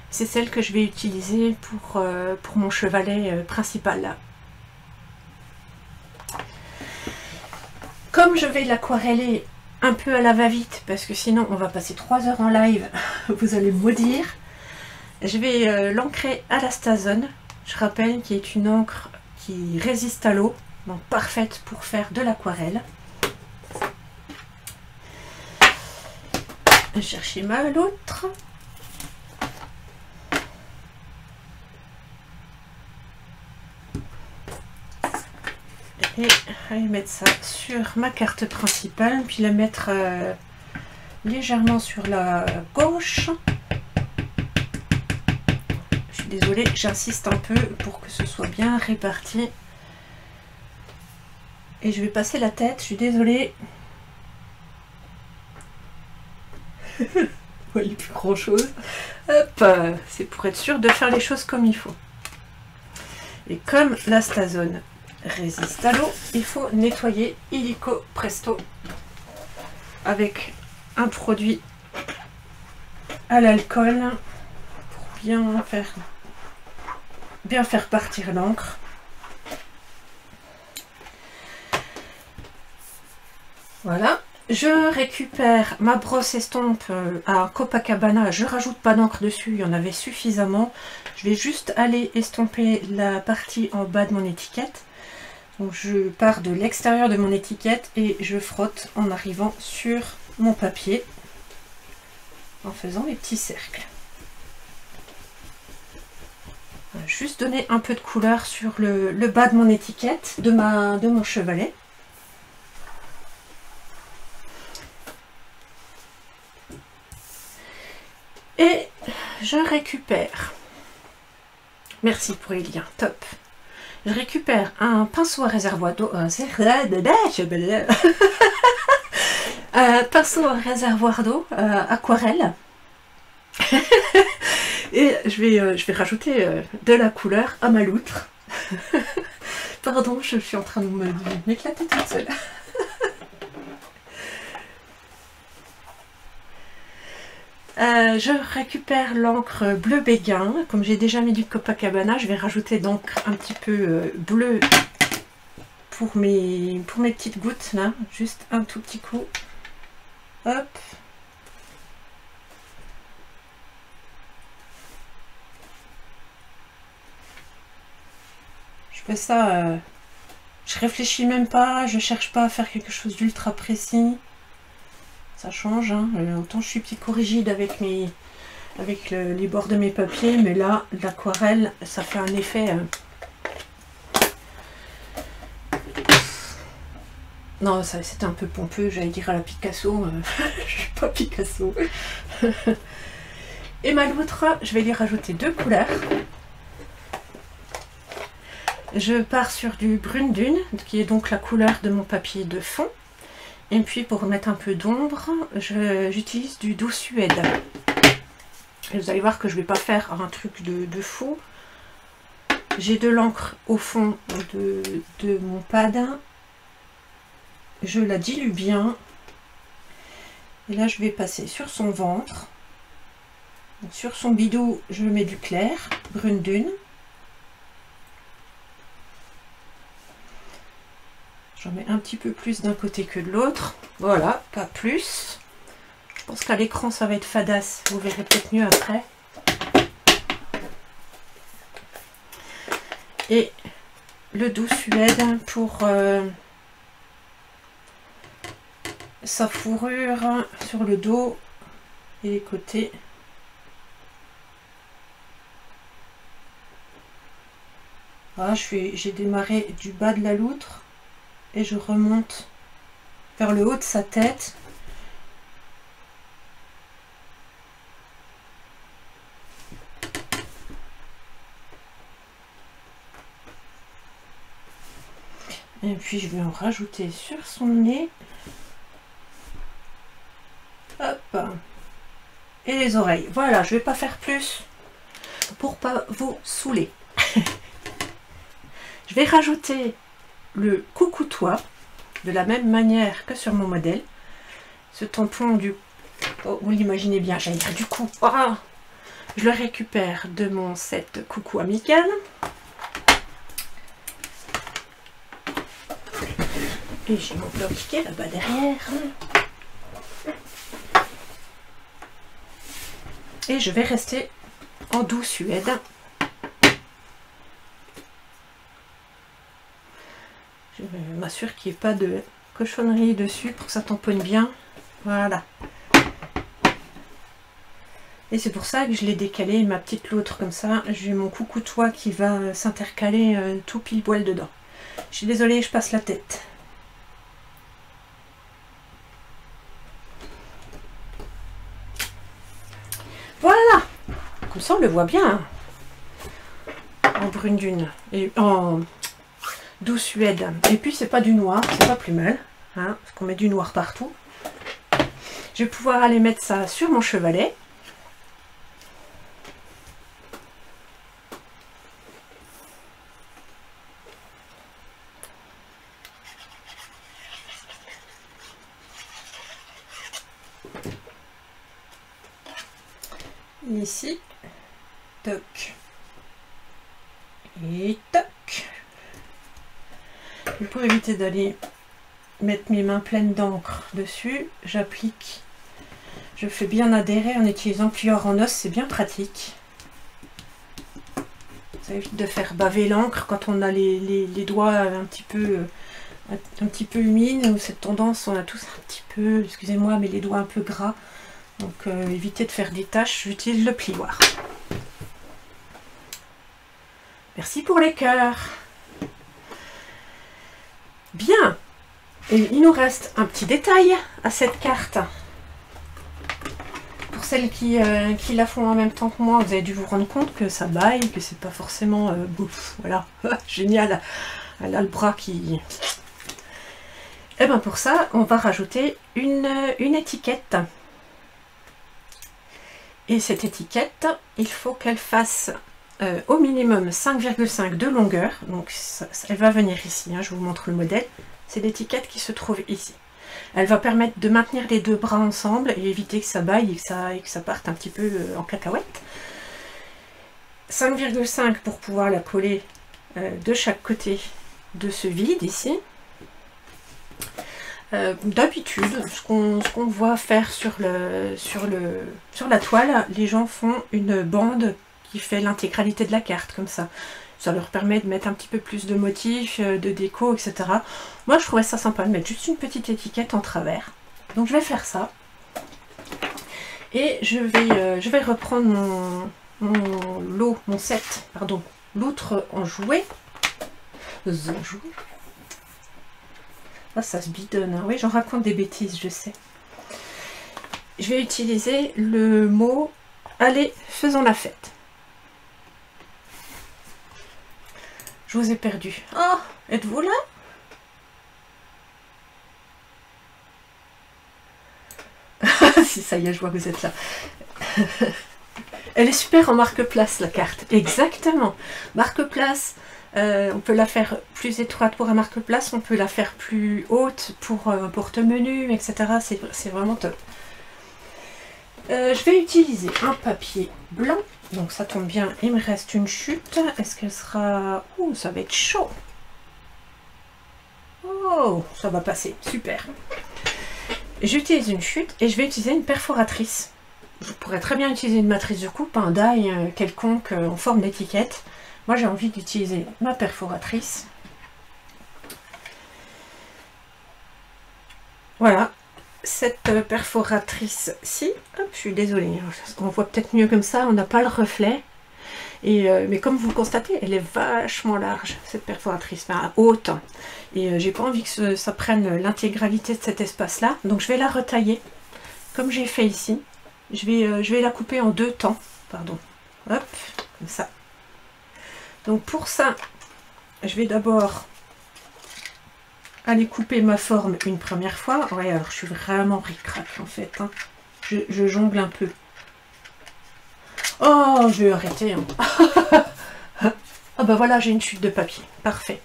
S1: C'est celle que je vais utiliser pour mon chevalet principal là. Comme je vais l'aquareller un peu à la va-vite, parce que sinon on va passer 3 heures en live, vous allez me maudire, je vais l'ancrer à la Stazone. Je rappelle qu'il est une encre qui résiste à l'eau, donc parfaite pour faire de l'aquarelle. Je vais chercher ma loutre. Et je vais mettre ça sur ma carte principale, puis la mettre légèrement sur la gauche. Je suis désolée, j'insiste un peu pour que ce soit bien réparti. Et je vais passer la tête, je suis désolée. Vous voyez plus grand chose. Hop, c'est pour être sûr de faire les choses comme il faut. Et comme la Stazone résiste à l'eau, il faut nettoyer illico presto avec un produit à l'alcool pour bien faire partir l'encre. Voilà, Je récupère ma brosse estompe à Copacabana, je rajoute pas d'encre dessus, il y en avait suffisamment. Je vais juste aller estomper la partie en bas de mon étiquette. Donc je pars de l'extérieur de mon étiquette et je frotte en arrivant sur mon papier en faisant des petits cercles. Juste donner un peu de couleur sur le bas de mon étiquette, de mon chevalet. Et je récupère, merci pour les liens, top. Je récupère un pinceau à réservoir d'eau, pinceau à réservoir d'eau, aquarelle. Et je vais rajouter de la couleur à ma loutre. Pardon, je suis en train de m'éclater toute seule. Je récupère l'encre bleu béguin. Comme j'ai déjà mis du Copacabana, je vais rajouter d'encre un petit peu bleu pour mes petites gouttes là. Juste un tout petit coup. Hop. Je fais ça. Je réfléchis même pas. Je cherche pas à faire quelque chose d'ultra précis. Ça change, hein. Autant je suis psychorigide avec les bords de mes papiers, mais là, l'aquarelle, ça fait un effet... Non, c'était un peu pompeux, j'allais dire à la Picasso. Je suis pas Picasso. Et ma loutre, je vais lui rajouter 2 couleurs. Je pars sur du brune dune, qui est donc la couleur de mon papier de fond. Et puis pour mettre un peu d'ombre, j'utilise du doux suède. Et vous allez voir que je ne vais pas faire un truc de fou. J'ai de l'encre au fond de mon pad. Je la dilue bien. Et là je vais passer sur son ventre. Donc, sur son bidou, je mets du clair, brune dune. J'en mets un petit peu plus d'un côté que de l'autre. Voilà, pas plus. Je pense qu'à l'écran, ça va être fadasse. Vous verrez peut-être mieux après. Et le doux suède pour sa fourrure sur le dos et les côtés. Voilà, j'ai démarré du bas de la loutre. Et je remonte vers le haut de sa tête. Et puis je vais en rajouter sur son nez. Hop. Et les oreilles. Voilà, je ne vais pas faire plus pour pas vous saouler. Je vais rajouter le coucou toi, de la même manière que sur mon modèle. Ce tampon du... Oh, vous l'imaginez bien, j'allais dire du coup. Oh, je le récupère de mon set Coucou Amical. Et j'ai mon bloc qui est là-bas derrière. Et je vais rester en doux suède. Je m'assure qu'il n'y ait pas de cochonnerie dessus pour que ça tamponne bien. Voilà. Et c'est pour ça que je l'ai décalé, ma petite loutre comme ça. J'ai mon coucou toi qui va s'intercaler tout pile poil dedans. Je suis désolée, je passe la tête. Voilà. Comme ça on le voit bien. En brune dune. Et en... doux suède. Et puis c'est pas du noir, c'est pas plus mal, hein, parce qu'on met du noir partout. Je vais pouvoir aller mettre ça sur mon chevalet. Ici, toc et toc. Pour éviter d'aller mettre mes mains pleines d'encre dessus, j'applique. Je fais bien adhérer en utilisant le plieur en os, c'est bien pratique. Ça évite de faire baver l'encre quand on a les doigts un petit peu humides, ou cette tendance, on a tous un petit peu, excusez-moi, mais les doigts un peu gras. Donc évitez de faire des taches, j'utilise le plioir. Merci pour les cœurs. Bien. Et il nous reste un petit détail à cette carte. Pour celles qui la font en même temps que moi, vous avez dû vous rendre compte que ça baille, que c'est pas forcément bouf. Voilà, génial. Elle a le bras qui... Et bien pour ça, on va rajouter une étiquette. Et cette étiquette, il faut qu'elle fasse au minimum 5,5 de longueur. Donc elle va venir ici, hein, je vous montre le modèle. C'est l'étiquette qui se trouve ici. Elle va permettre de maintenir les deux bras ensemble et éviter que ça baille et que ça parte un petit peu en cacahuète. 5,5 pour pouvoir la coller de chaque côté de ce vide ici. D'habitude, ce qu'on voit faire sur la toile, les gens font une bande qui fait l'intégralité de la carte, comme ça. Ça leur permet de mettre un petit peu plus de motifs, de déco, etc. Moi, je trouvais ça sympa de mettre juste une petite étiquette en travers. Donc, je vais faire ça. Et je vais reprendre mon set, pardon, l'outre en jouet. Ah, ça se bidonne, hein. Oui, j'en raconte des bêtises, je sais. Je vais utiliser le mot « Allez, faisons la fête ». Je vous ai perdu. Oh, êtes-vous là? Si, ça y est, je vois que vous êtes là. Elle est super en marque-place, la carte. Exactement. Marque-place. On peut la faire plus étroite pour un marque-place, on peut la faire plus haute pour un porte-menu, etc. C'est vraiment top. Je vais utiliser un papier blanc, donc ça tombe bien, il me reste une chute. Est-ce qu'elle sera... Oh, ça va être chaud. Oh, ça va passer, super. J'utilise une chute et je vais utiliser une perforatrice. Je pourrais très bien utiliser une matrice de coupe, un die quelconque en forme d'étiquette. Moi, j'ai envie d'utiliser ma perforatrice. Voilà, cette perforatrice-ci, je suis désolée, on voit peut-être mieux comme ça, on n'a pas le reflet. Mais comme vous le constatez, elle est vachement large, cette perforatrice, enfin haute. Et j'ai pas envie que ça prenne l'intégralité de cet espace-là, donc je vais la retailler, comme j'ai fait ici. Je vais la couper en deux temps, pardon. Hop, comme ça. Donc pour ça, je vais d'abord aller couper ma forme une première fois. Ouais, alors je suis vraiment ric-rac en fait, hein. Je jongle un peu. Oh, je vais arrêter, hein. Ah bah voilà, j'ai une chute de papier. Parfait.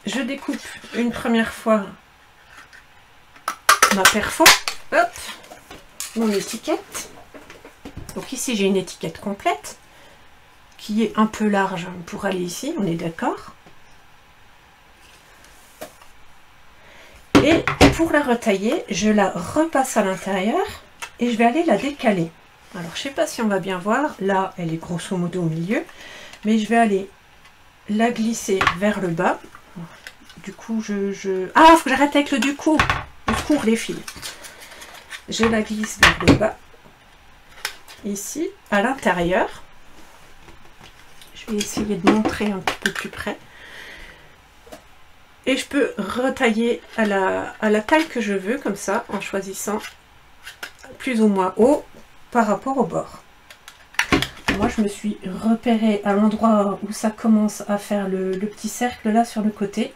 S1: Je découpe une première fois ma perfo. Hop, mon étiquette. Donc ici, j'ai une étiquette complète qui est un peu large pour aller ici, on est d'accord. Et pour la retailler, je la repasse à l'intérieur et je vais aller la décaler. Alors, je ne sais pas si on va bien voir, là, elle est grosso modo au milieu, mais je vais aller la glisser vers le bas. Du coup, Ah, il faut que j'arrête avec le du coup. Au secours, les filles. Je la glisse vers le bas, ici, à l'intérieur. Je vais essayer de montrer un petit peu plus près. Et je peux retailler à la taille que je veux, comme ça, en choisissant plus ou moins haut par rapport au bord. Moi, je me suis repérée à l'endroit où ça commence à faire le petit cercle là sur le côté.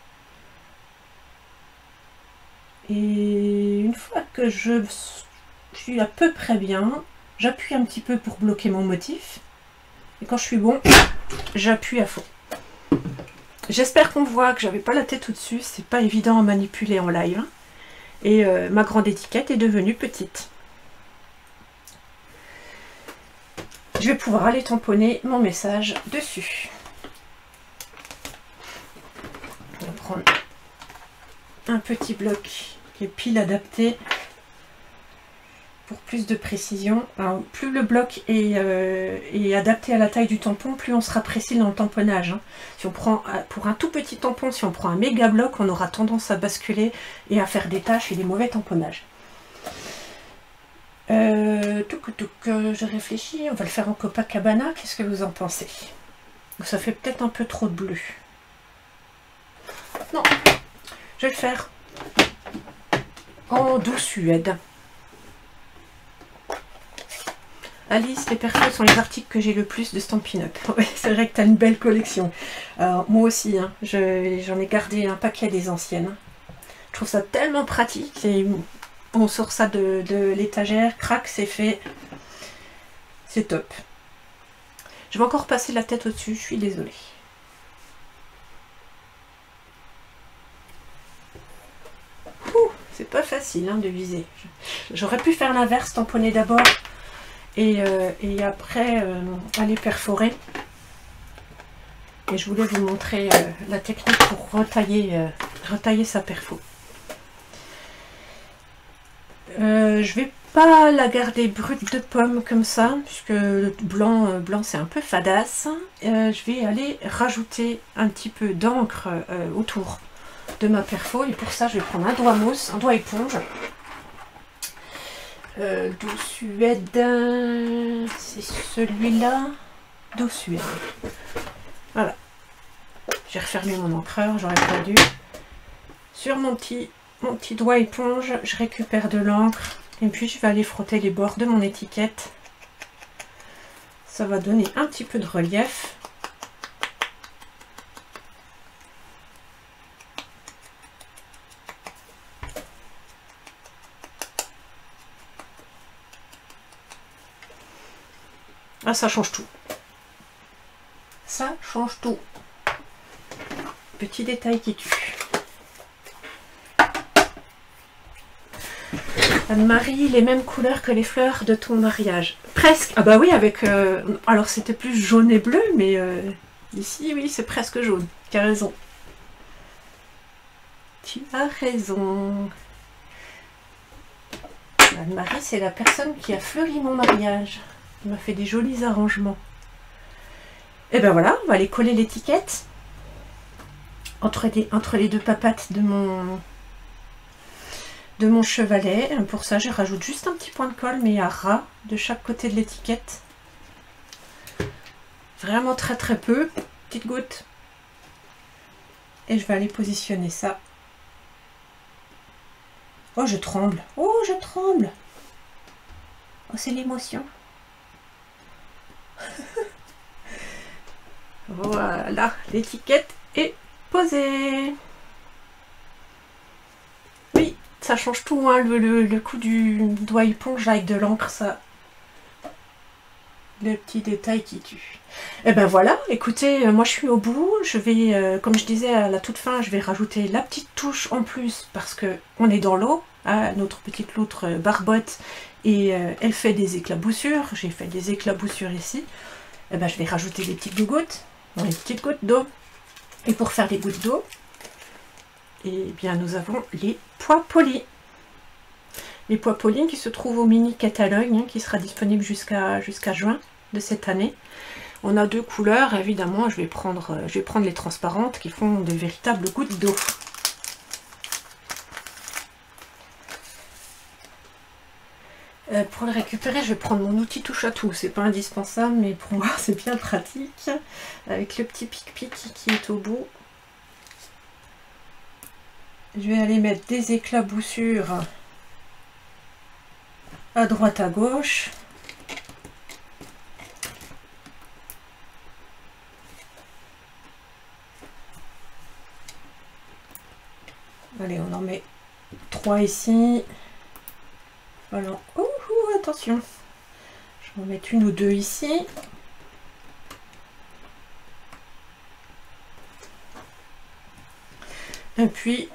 S1: Et une fois que je suis à peu près bien, j'appuie un petit peu pour bloquer mon motif. Et quand je suis bon, j'appuie à fond. J'espère qu'on voit que j'avais pas la tête au-dessus, c'est pas évident à manipuler en live. Et ma grande étiquette est devenue petite. Je vais pouvoir aller tamponner mon message dessus. On va prendre un petit bloc qui est pile adapté pour plus de précision. Alors, plus le bloc est adapté à la taille du tampon, plus on sera précis dans le tamponnage. Hein. Si on prend, pour un tout petit tampon, si on prend un méga bloc, on aura tendance à basculer et à faire des taches et des mauvais tamponnages. Je réfléchis, on va le faire en Copacabana, qu'est-ce que vous en pensez? Ça fait peut-être un peu trop de bleu. Non, je vais le faire en douce Suède. Alice, les perfos sont les articles que j'ai le plus de Stampin' Up. Ouais, c'est vrai que tu as une belle collection. Alors, moi aussi, hein, j'en ai gardé un paquet des anciennes. Je trouve ça tellement pratique. Et on sort ça de l'étagère, crac, c'est fait. C'est top. Je vais encore passer la tête au-dessus, je suis désolée. C'est pas facile hein, de viser. J'aurais pu faire l'inverse, tamponner d'abord et après aller perforer. Et je voulais vous montrer la technique pour retailler sa perfo. Je vais pas la garder brute de pomme comme ça, puisque le blanc c'est un peu fadasse. Je vais aller rajouter un petit peu d'encre autour de ma perfo, et pour ça je vais prendre un doigt mousse, un doigt éponge. D'eau Suède, c'est celui-là, d'eau Suède. Voilà. J'ai refermé mon encreur, j'aurais pas dû. Sur mon petit doigt éponge, je récupère de l'encre et puis je vais aller frotter les bords de mon étiquette. Ça va donner un petit peu de relief. Ah, ça change tout. Ça change tout. Petit détail qui tue. Anne-Marie, les mêmes couleurs que les fleurs de ton mariage. Presque. Ah bah oui, avec... alors c'était plus jaune et bleu, mais ici, oui, c'est presque jaune. Tu as raison. Tu as raison. Anne-Marie, c'est la personne qui a fleuri mon mariage. Elle m'a fait des jolis arrangements. Et ben voilà, on va aller coller l'étiquette entre les deux papates de mon chevalet. Pour ça, je rajoute juste un petit point de colle, mais à ras de chaque côté de l'étiquette. Vraiment très très peu, petite goutte. Et je vais aller positionner ça. Oh, je tremble. Oh, je tremble. Oh, c'est l'émotion. Voilà, l'étiquette est posée. Oui, ça change tout, hein, le coup du doigt éponge avec de l'encre, ça. Le petit détail qui tue. Et ben voilà, écoutez, moi je suis au bout. Je vais, comme je disais à la toute fin, je vais rajouter la petite touche en plus parce que on est dans l'eau. Hein, notre petite loutre barbotte et elle fait des éclaboussures. J'ai fait des éclaboussures ici. Et ben je vais rajouter des petites gouttes. Des petites gouttes d'eau. Et pour faire des gouttes d'eau, eh bien nous avons les pois polis. Les pois polis qui se trouvent au mini catalogue, hein, qui sera disponible jusqu'à juin de cette année. On a deux couleurs, évidemment, je vais prendre les transparentes qui font de véritables gouttes d'eau. Pour le récupérer, je vais prendre mon outil touche à tout. C'est pas indispensable, mais pour moi c'est bien pratique. Avec le petit pic-pic qui est au bout. Je vais aller mettre des éclaboussures à droite à gauche. Allez, on en met 3 ici. Voilà. Oh, attention. Je vais en mettre une ou deux ici. Et puis,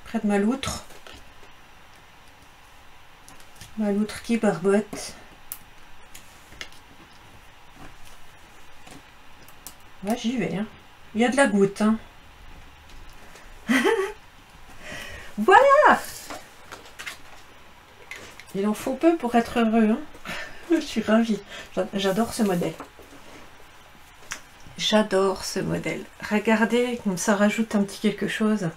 S1: près de ma loutre qui barbote. Là, j'y vais. Hein. Il y a de la goutte. Hein. Voilà! Il en faut peu pour être heureux. Hein. Je suis ravie. J'adore ce modèle. J'adore ce modèle. Regardez comme ça rajoute un petit quelque chose.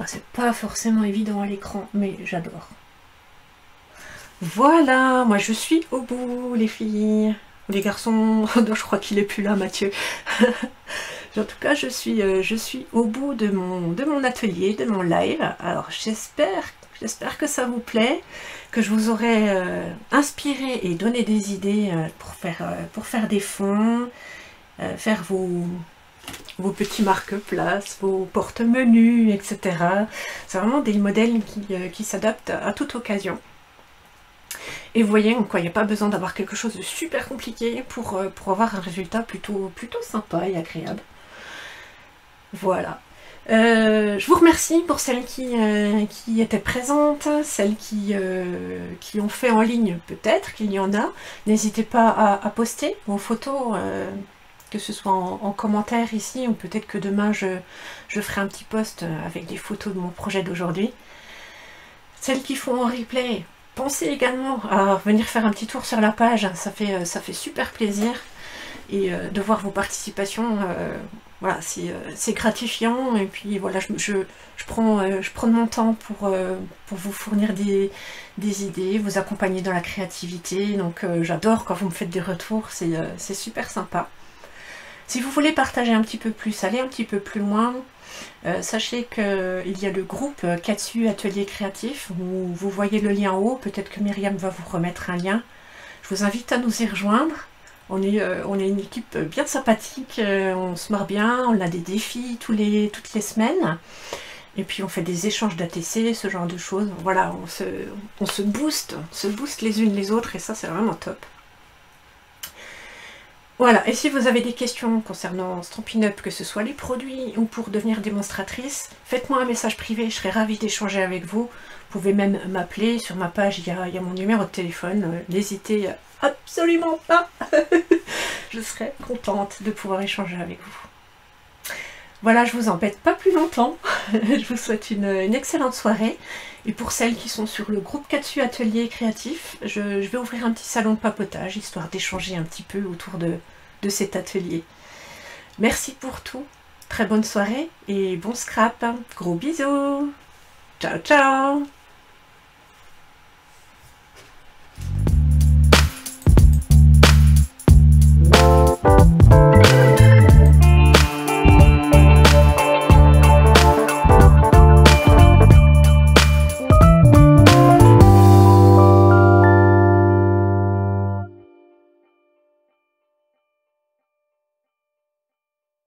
S1: C'est pas forcément évident à l'écran, mais j'adore. Voilà, moi je suis au bout, les filles. Les garçons, non, je crois qu'il est plus là, Mathieu. En tout cas, je suis au bout de mon atelier, de mon live. Alors j'espère que ça vous plaît, que je vous aurai inspiré et donné des idées pour faire des fonds, faire vos petits marque-places, vos porte-menus, etc. C'est vraiment des modèles qui s'adaptent à toute occasion. Et vous voyez, quoi, il n'y a pas besoin d'avoir quelque chose de super compliqué pour avoir un résultat plutôt sympa et agréable. Voilà. Je vous remercie pour celles qui étaient présentes, celles qui ont fait en ligne, peut-être qu'il y en a. N'hésitez pas à poster vos photos, que ce soit en commentaire ici, ou peut-être que demain je ferai un petit post avec des photos de mon projet d'aujourd'hui. Celles qui font en replay, pensez également à venir faire un petit tour sur la page, ça fait super plaisir. Et de voir vos participations, voilà, c'est gratifiant. Et puis voilà, je prends de mon temps pour vous fournir des idées, vous accompagner dans la créativité. Donc j'adore quand vous me faites des retours, c'est super sympa. Si vous voulez partager un petit peu plus, aller un petit peu plus loin, sachez qu'il y a le groupe Katsu Atelier Créatif, où vous voyez le lien en haut, peut-être que Myriam va vous remettre un lien. Je vous invite à nous y rejoindre. On est une équipe bien sympathique, on se marre bien, on a des défis toutes les semaines. Et puis on fait des échanges d'ATC, ce genre de choses. Voilà, on se booste les unes les autres et ça c'est vraiment top. Voilà, et si vous avez des questions concernant Stampin' Up, que ce soit les produits ou pour devenir démonstratrice, faites-moi un message privé, je serai ravie d'échanger avec vous. Vous pouvez même m'appeler, sur ma page il y a mon numéro de téléphone, n'hésitez absolument pas. Je serai contente de pouvoir échanger avec vous. Voilà, je vous embête pas plus longtemps. Je vous souhaite une excellente soirée. Et pour celles qui sont sur le groupe Katsu Atelier Créatif, je vais ouvrir un petit salon de papotage, histoire d'échanger un petit peu autour de cet atelier. Merci pour tout. Très bonne soirée et bon scrap. Gros bisous. Ciao, ciao.